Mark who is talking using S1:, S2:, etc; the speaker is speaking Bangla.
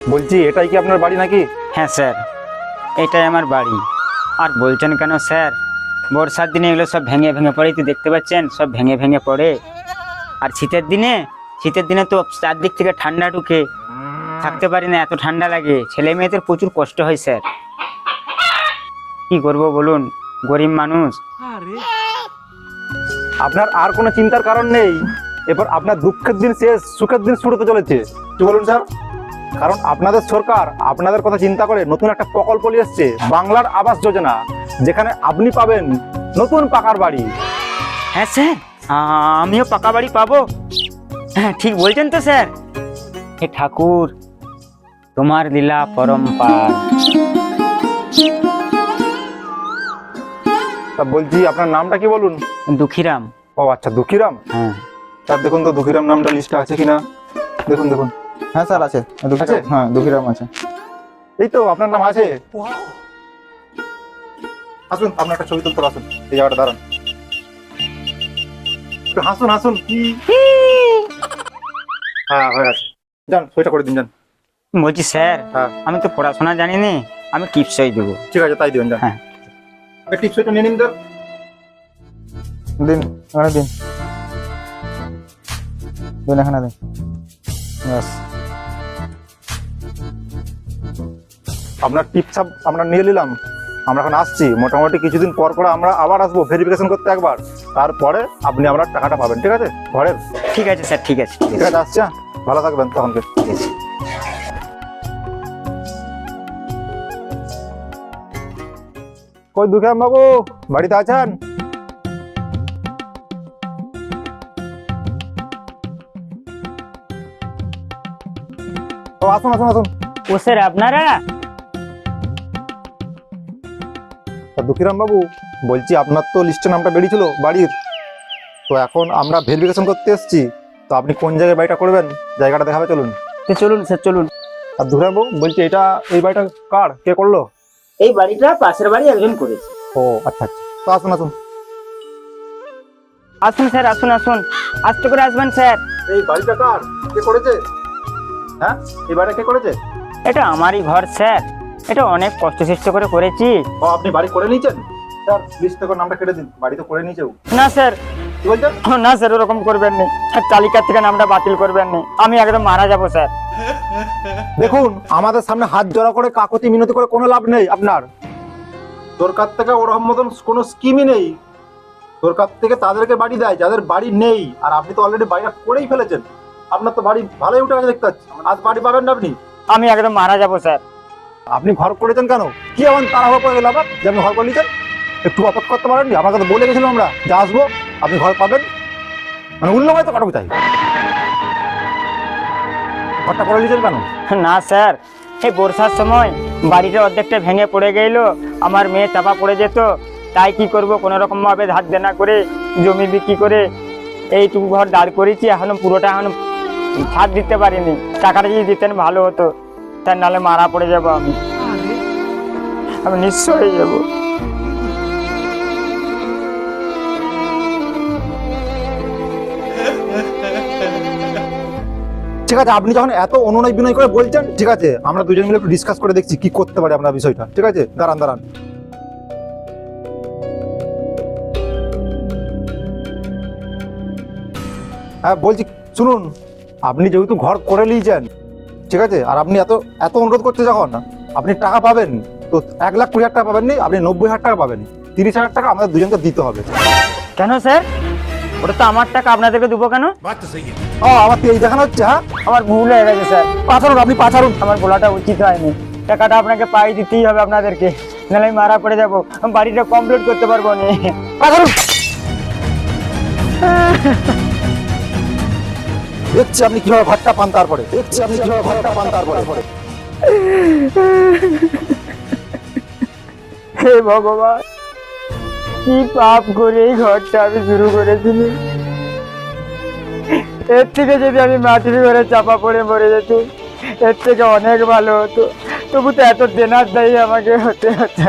S1: বলছি এটাই কি আপনার বাড়ি নাকি?
S2: হ্যাঁ স্যার, এটাই আমার বাড়ি। আর বলছেন কেন স্যার? বর্ষার দিনে এগুলো সব ভেঙে ভেঙে পড়ে, তো দেখতে পাচ্ছেন সব ভেঙে ভেঙে পড়ে। আর শীতের দিনে তো চারদিক থেকে ঠান্ডা ঢুকে, থাকতে পারি না, এত ঠান্ডা লাগে। ছেলে মেয়েদের প্রচুর কষ্ট হয় স্যার। কি করব বলুন, গরিব মানুষ।
S1: আপনার আর কোনো চিন্তার কারণ নেই। এবার আপনার দুঃখের দিন শেষ, সুখের দিন শুরু হতে চলেছে। কি বলুন স্যার? কারণ আপনাদের সরকার আপনাদের কথা চিন্তা করে নতুন একটা প্রকল্প নিয়ে এসছে, বাংলার আবাস যোজনা, যেখানে আপনি পাবেন নতুন পাকার বাড়ি।
S2: হ্যাঁ স্যার, আমিও পাকা বাড়ি পাবো? হ্যাঁ ঠিক বলছেন তো স্যার। হে ঠাকুর, তোমার লীলা পরম্পার।
S1: তা বলছি আপনার নামটা কি বলুন?
S2: দুঃখীরাম।
S1: ও আচ্ছা, দুঃখীরাম।
S2: হ্যাঁ
S1: স্যার দেখুন তো দুঃখীরাম নামটা লিস্টে আছে কিনা, দেখুন দেখুন।
S3: হ্যাঁ স্যার আছে,
S1: আছে?
S3: হ্যাঁ দুঃখীরাম আছে।
S1: এই তো আপনার নাম আছে। আসুন, আপনার একটা ছবি তুলতে আসুন, এই জায়গাটা দাঁড়ান। একটু হাসুন হাসুন। কি হ্যাঁ হয়ে গেছে, যান ছবিটা করে দিন যান।
S2: বলছি স্যার,
S1: হ্যাঁ
S2: আমি তো পড়াশোনা জানি না, আমি টিপসই দেবো।
S1: ঠিক আছে, তাই দিবেন যান।
S2: হ্যাঁ।
S1: টিপ ছবিটা নিয়ে নিন তো।
S3: দিন এখানে দিন, দিন এখানে দিন। ব্যাস।
S1: আপনার টিপ সব আমরা নিয়ে নিলাম। আমরা এখন আসছি, মোটামুটি কিছুদিন পর করে আমরা আবার আসবো ভেরিফিকেশন করতে একবার। তারপরে আপনি আপনার টাকাটা পাবেন, ঠিক আছে? ঘরের।
S2: ঠিক আছে স্যার, ঠিক আছে, ঠিক
S1: ঠিক
S2: আছে।
S1: আছে, আসছি। হ্যাঁ? ভালো থাকবেন তখন।
S2: ঠিক আছে।
S1: কই দুঃখীরাম বাবু, বাড়িতে আছেন? ও আসুন আসুন আসুন।
S2: ও স্যার আপনারা?
S1: দুঃখীরাম বাবু, বলছি আপনার তো লিস্টে নামটা বেরিয়েছিল বাড়ির, তো এখন আমরা ভেরিফিকেশন করতে এসেছি। তো আপনি কোন জায়গায় বাড়িটা করবেন, জায়গাটা দেখাবে, চলুন।
S2: তো চলুন স্যার, চলুন।
S1: আর দুঃখীরাম বাবু বলছি, এটা এই বাড়িটা কার, কে করলো?
S2: এই বাড়িটা পাশের বাড়ি একজন করেছে।
S1: ও আচ্ছা আচ্ছা, তো আসুন আসুন।
S2: আসুন স্যার, আসুন আসুন, আস্তে করে আসবেন স্যার।
S1: এই বাড়িটা কার, কে করেছে? হ্যাঁ, এই বাড়িটা কে করেছে?
S2: এটা আমারই ঘর স্যার, এটা অনেক কষ্ট করে করেছি।
S1: ও আপনি বাড়ি করে নিয়েছেন? স্যার লিস্ট থেকে নামটা কেটে দিন, বাড়ি তো করে নিয়েছে ও।
S2: না স্যার,
S1: কি বলছেন?
S2: না স্যার, ওরকম করবেন না। তালিকা থেকে নামটা বাতিল করবেন না, আমি একদম মারা যাবো স্যার।
S1: দেখুন, আমাদের সামনে হাত জড়া করে কাকতি মিনতি করে কোনো লাভ নেই। আপনার সরকার থেকে ওরকম মতন কোনো স্কিমই নেই। সরকার থেকে তাদেরকে বাড়ি দেয় যাদের বাড়ি নেই, আর আপনি তো অলরেডি বাড়িটা করেই ফেলেছেন। আপনার তো বাড়ি ভালোই উঠে গেছে দেখতে পাচ্ছি, আজ বাড়ি পাবেন না আপনি।
S2: আমি একদম মারা যাবো স্যার।
S1: আপনি ঘর করেছেন কেন? কি এমন তাড়াহুড়ো করে গেল আবার যে আপনি ঘর করে নিয়েছেন? একটু অপেক্ষা করতে পারেননি? আপনাকে তো বলে গেছিলাম আমরা যে আসবো, আপনি ঘর পাবেন। মানে উল্লঙ্ঘিত তো কাটবি তাই ঘরটা করে নিয়েছেন কেন?
S2: না স্যার, এই বর্ষার সময় বাড়িটা অর্ধেকটা ভেঙে পড়ে গেল, আমার মেয়ে চাপা পড়ে যেত। তাই কি করব, কোনো রকম ভাবে ধার দেনা করে জমি বিক্রি করে এইটুকু ঘর দাঁড় করেছি। এখনো পুরোটা এখনো ছাদ দিতে পারিনি। টাকাটা যদি দিতেন ভালো হতো, তার নাহলে মারা পড়ে যাবো আমি, আমি নিঃস্ব হয়ে যাবো।
S1: ঠিক আছে, আপনি যখন এত অনুনয় বিনয় করে বলছেন, ঠিক আছে, আমরা দুজন মিলে একটু ডিসকাস করে দেখছি কি করতে পারি আপনার বিষয়টা। ঠিক আছে, দাঁড়ান দাঁড়ান। হ্যাঁ বলছি, শুনুন, আপনি যেহেতু ঘর করে নিয়েছেন, ঠিক আছে, আর আপনি এত এত অনুরোধ করতে যখন, আপনি টাকা পাবেন তো 1,20,000 টাকা পাবেন নি, আপনি 90,000 টাকা পাবেন। 30,000 টাকা আমাদের দুজনকে দিতে হবে।
S2: কেন স্যার? ওটা তো আমার টাকা, আপনাদেরকে দেবো কেন?
S1: ও আমার তো এই দেখানো হচ্ছে। হ্যাঁ,
S2: আমার ভুল হয়ে গেছে স্যার,
S1: পাঠারুন, আপনি পাঠারুন।
S2: আমার বলাটা উচিত হয়নি। টাকাটা আপনাকে পাই দিতেই হবে আপনাদেরকে, নাহলে আমি মারা পড়ে যাবো, আমি বাড়িটা কমপ্লিট করতে পারবো না।
S1: পাঠারুন। দেখছি আপনি কিভাবে ঘরটা পান, তারপরে দেখছি আপনি কিভাবে ঘরটা পান তারপরে।
S2: হে ভগবান, কি পাপ করে এই ঘরটা আমি শুরু করেছিলি। এর থেকে যদি আমি মাটির ঘরে চাপা পড়ে মরে যেত, এর থেকে অনেক ভালো হতো। তবু তো এত দেনার দায়ী আমাকে হতে হচ্ছে।